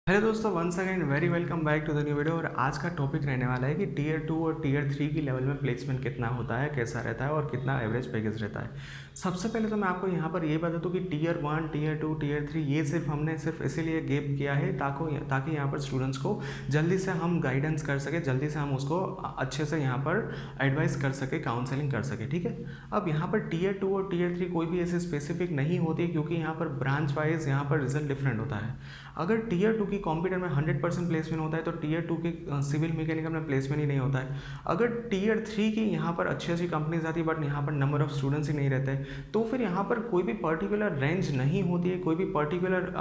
Hello दोस्तों, once again very welcome back to the new video. और आज का टॉपिक रहने वाला है कि टीयर 2 और टीयर 3 की लेवल में प्लेसमेंट कितना होता है, कैसा रहता है और कितना एवरेज पैकेज रहता है। सबसे पहले तो मैं आपको यहाँ पर ये बता दूँ कि टीयर 1, टीयर 2, टीयर 3 ये हमने सिर्फ इसीलिए गैप किया है ताकि यहाँ पर स्टूडेंट्स को जल्दी से हम गाइडेंस कर सके, जल्दी से हम उसको अच्छे से यहाँ पर एडवाइस कर सके, काउंसलिंग कर सके। ठीक है, अब यहाँ पर टीयर 2 और टीयर 3 कोई भी ऐसे स्पेसिफिक नहीं होती है, क्योंकि यहाँ पर ब्रांच वाइज यहाँ पर रिजल्ट डिफरेंट होता है। अगर टीयर 2 की कंप्यूटर में 100% प्लेसमेंट होता है तो टीयर 2 के सिविल मैकेनिकल में प्लेसमेंट ही नहीं होता है। अगर टीयर 3 की यहाँ पर अच्छी अच्छी कंपनीज आती है बट यहाँ पर नंबर ऑफ स्टूडेंट्स ही नहीं रहते, तो फिर यहाँ पर कोई भी पर्टिकुलर रेंज नहीं होती है, कोई भी पर्टिकुलर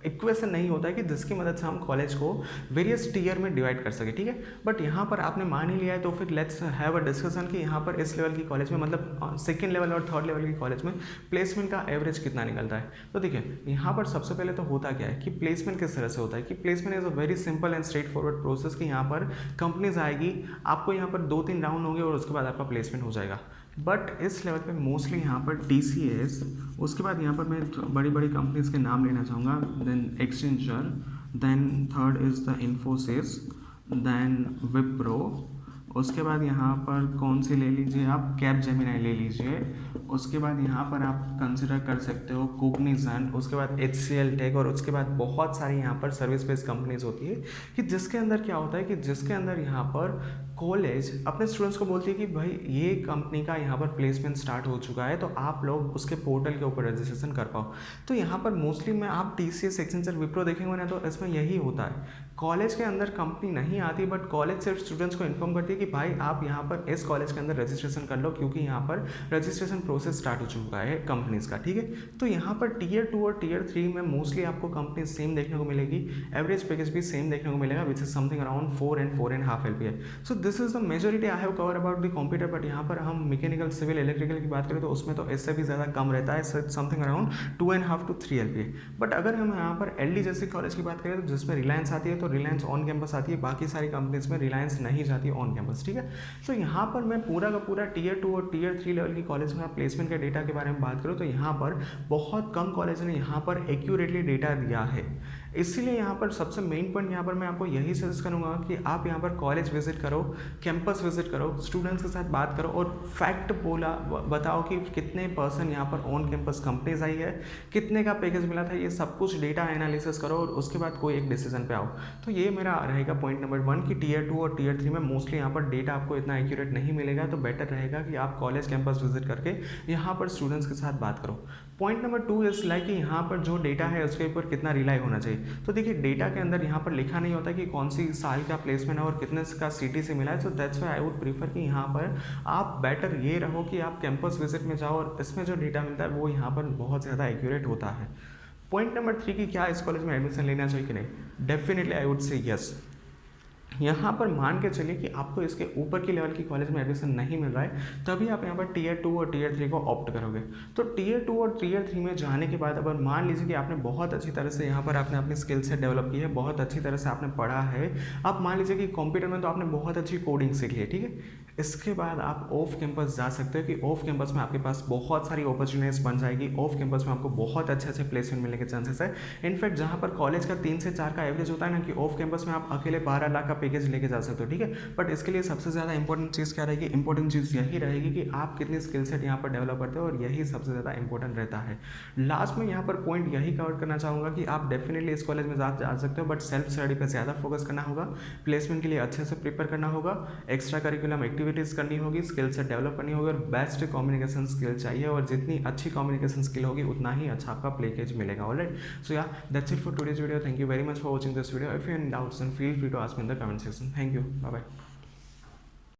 इक्वेशन नहीं होता है कि जिसकी मदद से हम कॉलेज को वेरियस टीयर में डिवाइड कर सके। ठीक है, बट यहाँ पर आपने मान ही लिया है तो फिर लेट्स हैव अ डिस्कशन कि यहाँ पर इस लेवल की कॉलेज में, मतलब सेकेंड लेवल और थर्ड लेवल की कॉलेज में प्लेसमेंट का एवरेज कितना निकलता है। तो देखिए, यहाँ पर सबसे पहले तो होता क्या है कि प्लेसमेंट किस तरह से होता है कि placement is a very simple and straight forward process कि यहाँ पर कंपनीज आएगी, आपको यहाँ पर 2-3 राउंड होंगे और उसके बाद आपका प्लेसमेंट हो जाएगा। बट इस लेवल पे मोस्टली यहाँ पर TCS, उसके बाद यहाँ पर मैं बड़ी बड़ी कंपनीज के नाम लेना चाहूँगा, then exchanger, then third is the Infosys, then Wipro, उसके बाद यहाँ पर कौन सी ले लीजिए आप, कैपजेमिनी ले लीजिए, उसके बाद यहाँ पर आप कंसिडर कर सकते हो कोग्निजेंट, उसके बाद HCL टेक, और उसके बाद बहुत सारी यहाँ पर सर्विस बेस्ड कंपनीज होती है कि जिसके अंदर क्या होता है कि जिसके अंदर यहाँ पर कॉलेज अपने स्टूडेंट्स को बोलती है कि भाई ये कंपनी का यहाँ पर प्लेसमेंट स्टार्ट हो चुका है, तो आप लोग उसके पोर्टल के ऊपर रजिस्ट्रेशन कर पाओ। तो यहाँ पर मोस्टली में आप TCS, एक्सेंचर, विप्रो देखेंगे ना, तो इसमें यही होता है, कॉलेज के अंदर कंपनी नहीं आती बट कॉलेज सिर्फ स्टूडेंट्स को इन्फॉर्म करती है कि भाई आप यहाँ पर इस कॉलेज के अंदर रजिस्ट्रेशन कर लो, क्योंकि यहाँ पर रजिस्ट्रेशन प्रोसेस स्टार्ट हो चुका है कंपनीज का। ठीक है, तो यहाँ पर टीयर 2 और टीयर 3 में मोस्टली आपको कंपनी सेम देखने को मिलेगी, एवरेज पैकेज भी सेम देखने को मिलेगा, which is something around 4 and 4.5 LPA। So this is the majority I have cover about the computer. But यहाँ पर हम मैकेनिकल, सिविल, इलेक्ट्रिकल की बात करें तो उसमें तो इससे भी ज़्यादा कम रहता है, something around 2.5 to 3 LPA। But अगर हम यहाँ पर LD जैसी कॉलेज की बात करें तो जिसमें रिलायंस आती है, तो रिलायंस ऑन कैंपस आती है, बाकी सारी कंपनीज में रिलायंस नहीं जाती है ऑन कैंपस। ठीक है, तो यहाँ पर मैं पूरा का पूरा टीयर 2 और टीयर 3 लेवल की कॉलेज में प्लेसमेंट के डेटा के बारे में बात करूँ तो यहाँ पर बहुत कम कॉलेज ने यहाँ पर एक्यूरेटली डेटा दिया है। इसीलिए यहाँ पर सबसे मेन पॉइंट यहाँ पर मैं आपको यही सजेस्ट करूँगा कि आप यहाँ पर कॉलेज विजिट करो, कैंपस विजिट करो, स्टूडेंट्स के साथ बात करो और फैक्ट बताओ कि कितने परसेंट यहाँ पर ऑन कैंपस कंपनीज आई है, कितने का पैकेज मिला था, ये सब कुछ डेटा एनालिसिस करो और उसके बाद कोई एक डिसीजन पे आओ। तो ये मेरा रहेगा पॉइंट नंबर 1 कि टीयर 2 और टीयर 3 में मोस्टली यहाँ पर डेटा आपको इतना एक्यूरेट नहीं मिलेगा, तो बेटर रहेगा कि आप कॉलेज कैंपस विजिट करके यहाँ पर स्टूडेंट्स के साथ बात करो। पॉइंट नंबर 2 इज लाइक कि यहाँ पर जो डेटा है उसके ऊपर कितना रिलाई होना चाहिए। तो देखिए, डेटा के अंदर यहाँ पर लिखा नहीं होता कि कौन सी साल का प्लेसमेंट है और कितने का सिटी से मिला है। So that's why I would prefer कि यहाँ पर आप बेटर ये रहो कि आप कैंपस विजिट में जाओ और इसमें जो डेटा मिलता है वो यहाँ पर बहुत ज़्यादा एक्यूरेट होता है। पॉइंट नंबर 3 कि क्या इस कॉलेज में एडमिशन लेना चाहिए कि नहीं, definitely I would say yes. यहाँ पर मान के चलिए कि आपको इसके ऊपर की लेवल की कॉलेज में एडमिशन नहीं मिल रहा है, तभी आप यहाँ पर टीयर 2 और टीयर 3 को ऑप्ट करोगे। तो टीयर 2 और टीयर 3 में जाने के बाद अगर मान लीजिए कि आपने बहुत अच्छी तरह से यहाँ पर आपने अपनी स्किल से डेवलप की है, बहुत अच्छी तरह से आपने पढ़ा है, आप मान लीजिए कि कंप्यूटर में तो आपने बहुत अच्छी कोडिंग सीख ली है। ठीक है, इसके बाद आप ऑफ कैंपस जा सकते हो कि ऑफ कैंपस में आपके पास बहुत सारी अपॉर्चुनिटीज बन जाएगी, ऑफ कैंपस में आपको बहुत अच्छे अच्छे प्लेसमेंट मिलने के चांसेस है। इनफैक्ट जहाँ पर कॉलेज का 3 से 4 का एवरेज होता है ना, कि ऑफ कैंपस में आप अकेले 12 लाख का पैकेज लेके जा सकते हो। ठीक है, बट इसके लिए सबसे ज़्यादा इंपॉर्टेंट चीज़ क्या रहेगी, इंपॉर्टेंट चीज़ यही रहेगी कि आप कितनी स्किल सेट यहाँ पर डेवलप करते हो, और यही सबसे ज़्यादा इंपॉर्टेंट रहता है। लास्ट में यहाँ पर पॉइंट यही कवर करना चाहूँगा कि आप डेफिनेटली इस कॉलेज में जा सकते हो, बट सेल्फ स्टडी पर ज़्यादा फोकस करना होगा, प्लेसमेंट के लिए अच्छे से प्रिपेयर करना होगा, एक्स्ट्रा करिकुलम एक्टिविटीज़ करनी होगी, स्किल से डेवलप करनी होगी, और बेस्ट कम्युनिकेशन स्किल चाहिए, और जितनी अच्छी कम्युनिकेशन स्किल होगी उतना ही अच्छा आपका पैकेज मिलेगा। Alright, so yeah that's it for today's video. Thank you very much for watching this video. If you any doubts then feel free to ask me in the comment section. Thank you, bye bye.